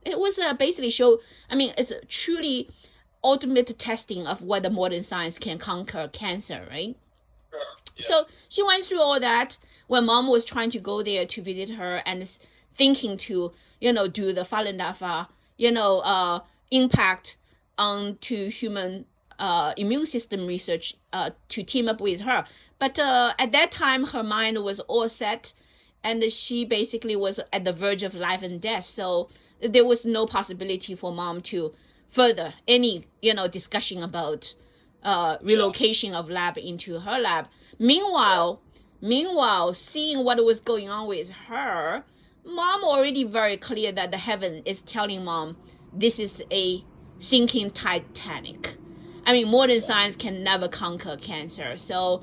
It was basically show, I mean, it's truly ultimate testing of whether modern science can conquer cancer, right? Sure. Yeah. So she went through all that when mom was trying to go there to visit her and thinking to, do the Falun Dafa, impact onto human immune system research to team up with her. But at that time, her mind was all set, and she basically was at the verge of life and death. So there was no possibility for mom to further any, discussion about relocation of lab into her lab. Meanwhile, seeing what was going on with her, mom already very clear that the heaven is telling mom this is a sinking Titanic. I mean, modern science can never conquer cancer. So,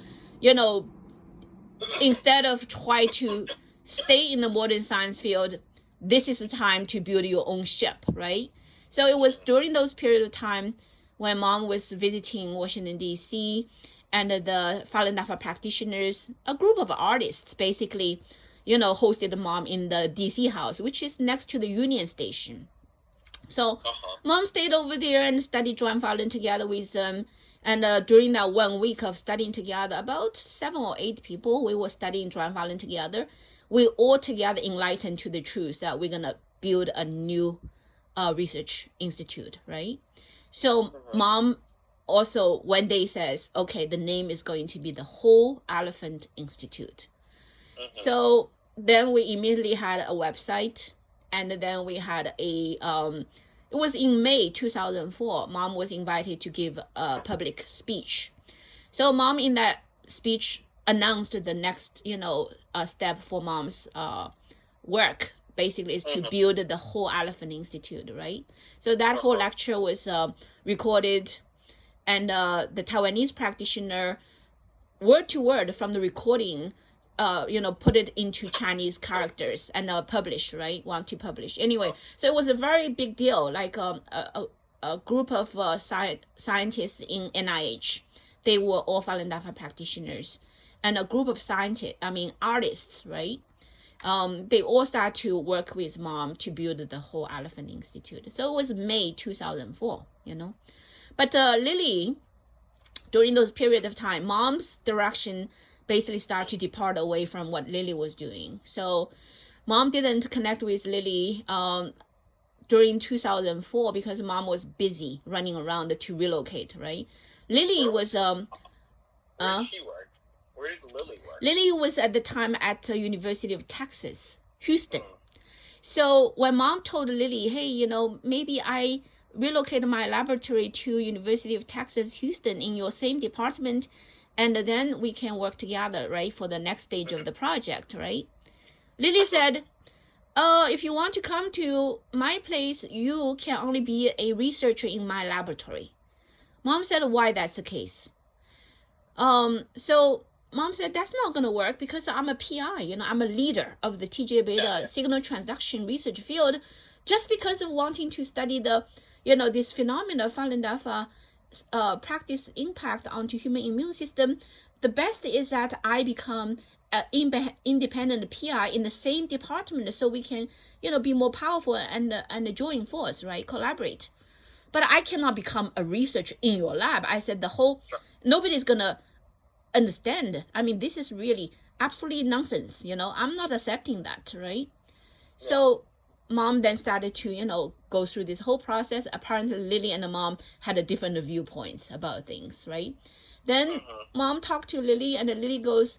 instead of try to stay in the modern science field, this is the time to build your own ship, right? So it was during those period of time when mom was visiting Washington, D.C., and the Falun Dafa practitioners, a group of artists, basically, hosted mom in the D.C. house, which is next to the Union Station. So mom stayed over there and studied Zhuang Falun together with them. And during that 1 week of studying together, about 7 or 8 people, we were studying Zhuang Falun together. We all together enlightened to the truth that we're going to build a new research institute, right? So mom also one day says, okay, the name is going to be the Whole Elephant Institute. So then we immediately had a website, and then we had a it was in May 2004. Mom was invited to give a public speech. So mom in that speech announced the next, step for mom's work, basically, is to build the Whole Elephant Institute, right? So that whole lecture was recorded, and the Taiwanese practitioner, word to word from the recording, put it into Chinese characters and publish, right? Want to publish. Anyway, so it was a very big deal, like a group of scientists in NIH. They were all Falun Dafa practitioners. And a group of artists, right? They all start to work with mom to build the Whole Elephant Institute. So it was May 2004, But Lily, during those period of time, mom's direction basically started to depart away from what Lily was doing. So mom didn't connect with Lily during 2004 because mom was busy running around to relocate, right? Lily was... Where did she work? Where did Lily work? Lily was at the time at the University of Texas, Houston. So when mom told Lily, hey, maybe I relocate my laboratory to University of Texas, Houston in your same department, and then we can work together, right, for the next stage of the project, right? Lily said, if you want to come to my place, you can only be a researcher in my laboratory. Mom said, why that's the case? So mom said, that's not going to work because I'm a PI, I'm a leader of the TGA-beta signal transduction research field. Just because of wanting to study the, this phenomena, Falun Dafa practice impact onto human immune system, the best is that I become an independent PI in the same department so we can, be more powerful and join force, right? Collaborate. But I cannot become a researcher in your lab. I said nobody's going to understand. I mean, this is really absolutely nonsense. I'm not accepting that, right? Yeah. So mom then started to, go through this whole process. Apparently Lily and the mom had different viewpoints about things, right? Then mom talked to Lily, and Lily goes,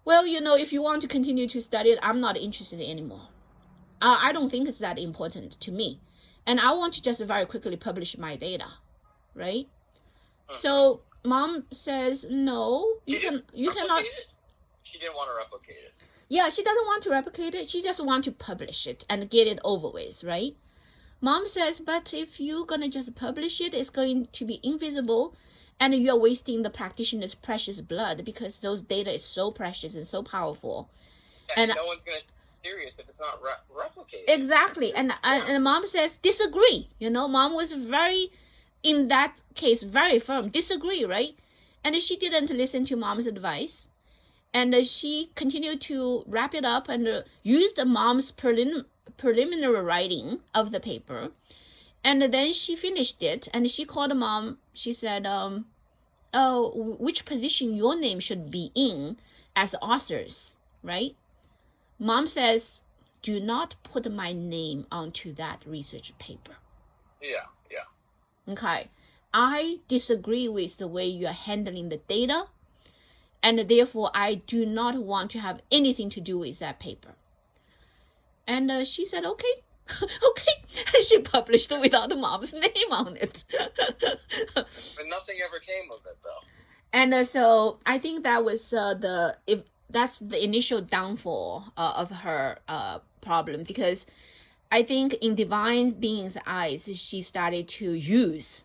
well, if you want to continue to study it, I'm not interested anymore. I don't think it's that important to me. And I want to just very quickly publish my data, right? So mom says, no, you cannot. She didn't want to replicate it. Yeah, she doesn't want to replicate it. She just wants to publish it and get it over with, right? Mom says, but if you're going to just publish it, it's going to be invisible, and you're wasting the practitioner's precious blood because those data is so precious and so powerful. Yeah, and no one's going to be serious if it's not replicated. Exactly. And mom says, disagree. Mom was in that case, very firm. Disagree, right? And she didn't listen to mom's advice. And she continued to wrap it up and use the mom's preliminary writing of the paper. And then she finished it, and she called mom. She said, oh, which position your name should be in as authors, right? Mom says, do not put my name onto that research paper. Yeah. Okay. I disagree with the way you are handling the data, and therefore I do not want to have anything to do with that paper. And she said, okay. Okay. And she published without mom's name on it. But nothing ever came of it, though. And so I think that was that's the initial downfall of her problem, because I think in divine being's eyes, she started to use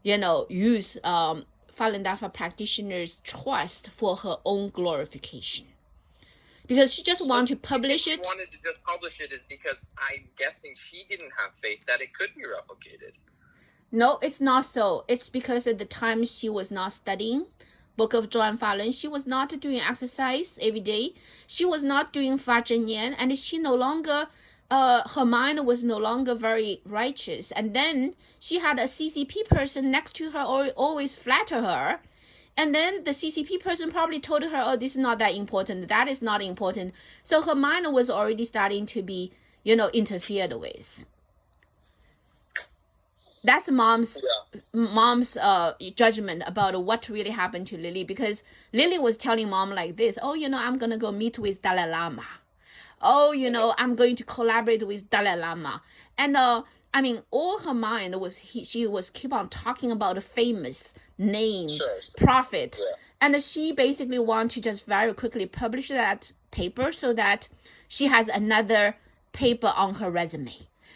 Falun Dafa practitioners' trust for her own glorification. Because she just wanted to publish it. She wanted to just publish it is because I'm guessing she didn't have faith that it could be replicated. No, it's not so. It's because at the time she was not studying Book of Zhuan Falun. She was not doing exercise every day. She was not doing Fa Zhen Yan, and she no longer, her mind was no longer very righteous. And then she had a CCP person next to her, always flatter her. And then the CCP person probably told her, oh, this is not that important. That is not important. So her mind was already starting to be, interfered with. That's mom's judgment about what really happened to Lily, because Lily was telling mom like this, oh, I'm going to go meet with Dalai Lama. Oh, I'm going to collaborate with Dalai Lama. And all her mind was, she was keep on talking about a famous name, prophet. Yeah. And she basically want to just very quickly publish that paper so that she has another paper on her resume.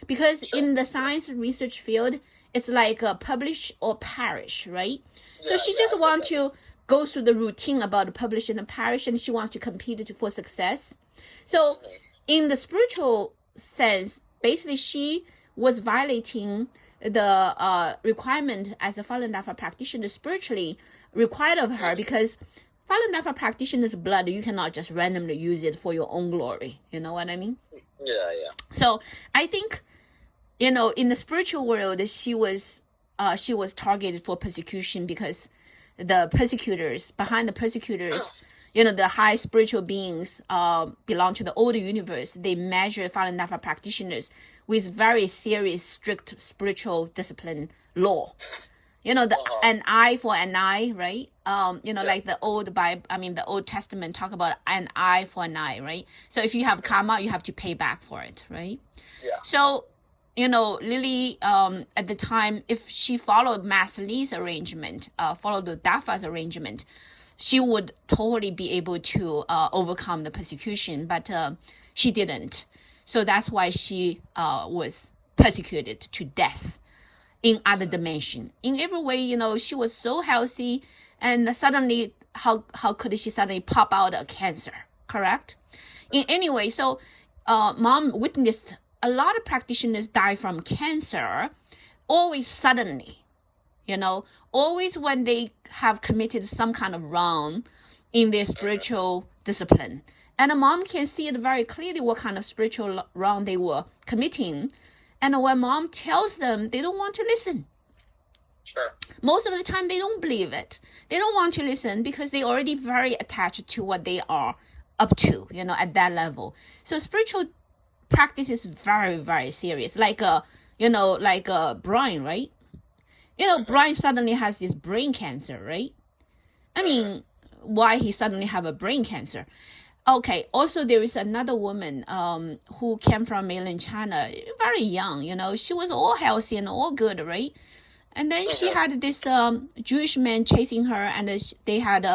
Because in the science research field, it's like publish or perish, right? So she just wants to go through the routine about publish and perish, and she wants to compete for success. So in the spiritual sense, basically she was violating the requirement as a Falun Dafa practitioner spiritually required of her, because Falun Dafa practitioner's blood, you cannot just randomly use it for your own glory. You know what I mean? Yeah. So I think, in the spiritual world, she was targeted for persecution, because the persecutors, the high spiritual beings belong to the older universe. They measure Falun Dafa practitioners with very serious, strict spiritual discipline law. An eye for an eye, right? Like the old Bible, the Old Testament talk about an eye for an eye, right? So if you have karma, you have to pay back for it, right? Yeah. So, Lily, at the time, if she followed Master Li's arrangement, followed the Dafa's arrangement, she would totally be able to overcome the persecution, but she didn't. So that's why she was persecuted to death in other dimension. In every way, she was so healthy, and suddenly, how could she suddenly pop out a cancer, correct? In any way, so mom witnessed a lot of practitioners die from cancer, always suddenly, always when they have committed some kind of wrong in their spiritual discipline. And a mom can see it very clearly what kind of spiritual wrong they were committing. And when mom tells them, they don't want to listen. Sure. Most of the time, they don't believe it. They don't want to listen because they already very attached to what they are up to, at that level. So spiritual practice is very, very serious. Like Brian, right? Brian suddenly has this brain cancer, right? Why he suddenly have a brain cancer? Okay. Also, there is another woman who came from mainland China, very young. She was all healthy and all good, right? And then she had this Jewish man chasing her, and they had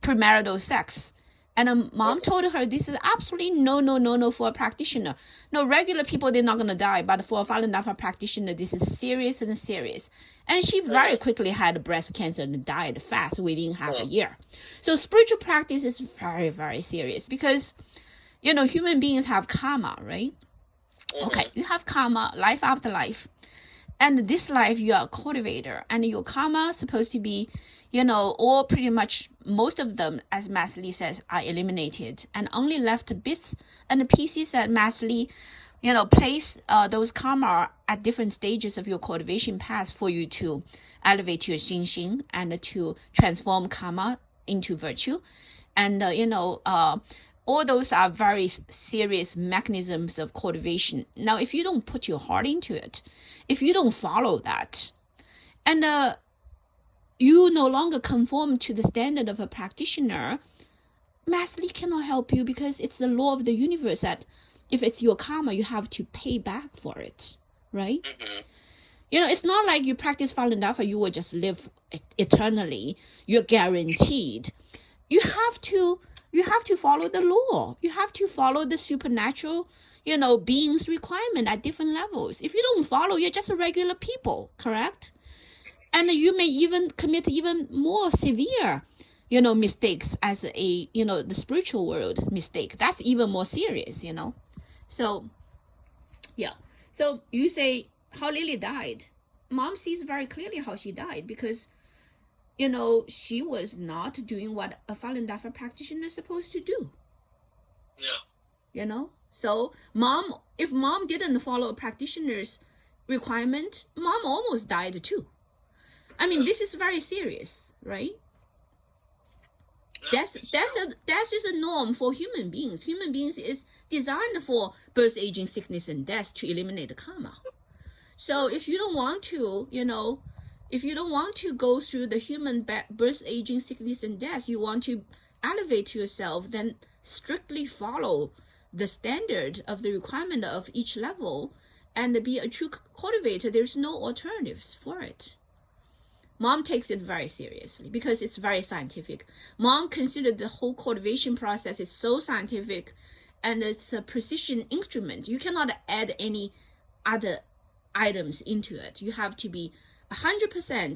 premarital sex. And mom told her, this is absolutely no for a practitioner. No, regular people, they're not going to die. But for a Falun Dafa practitioner, this is serious and serious. And she very quickly had breast cancer and died fast within half a year. So spiritual practice is very, very serious because, human beings have karma, right? Okay, you have karma, life after life. And this life, you are a cultivator. And your karma is supposed to be, all pretty much, most of them, as Master Li says, are eliminated. And only left bits and pieces that Master Li place those karma at different stages of your cultivation path for you to elevate your xing and to transform karma into virtue. And, all those are very serious mechanisms of cultivation. Now, if you don't put your heart into it, if you don't follow that, and you no longer conform to the standard of a practitioner, Master Li cannot help you, because it's the law of the universe that if it's your karma, you have to pay back for it, right? Mm-hmm. It's not like you practice Falun Dafa, you will just live eternally. You're guaranteed. You have to follow the law. You have to follow the supernatural, beings' requirement at different levels. If you don't follow, you're just a regular people, correct? And you may even commit even more severe, mistakes as the spiritual world mistake. That's even more serious, So, yeah. So you say how Lily died. Mom sees very clearly how she died, because she was not doing what a Falun Dafa practitioner is supposed to do. Yeah. So if mom didn't follow a practitioner's requirement, mom almost died too. I mean, this is very serious, right? Yeah, Death is a norm for human beings. Human beings is designed for birth, aging, sickness, and death to eliminate the karma. So if you don't want to, if you don't want to go through the human birth, aging, sickness, and death, you want to elevate yourself, then strictly follow the standard of the requirement of each level and be a true cultivator. There's no alternatives for it. Mom takes it very seriously because it's very scientific. Mom considered the whole cultivation process is so scientific, and it's a precision instrument. You cannot add any other items into it. You have to be 100%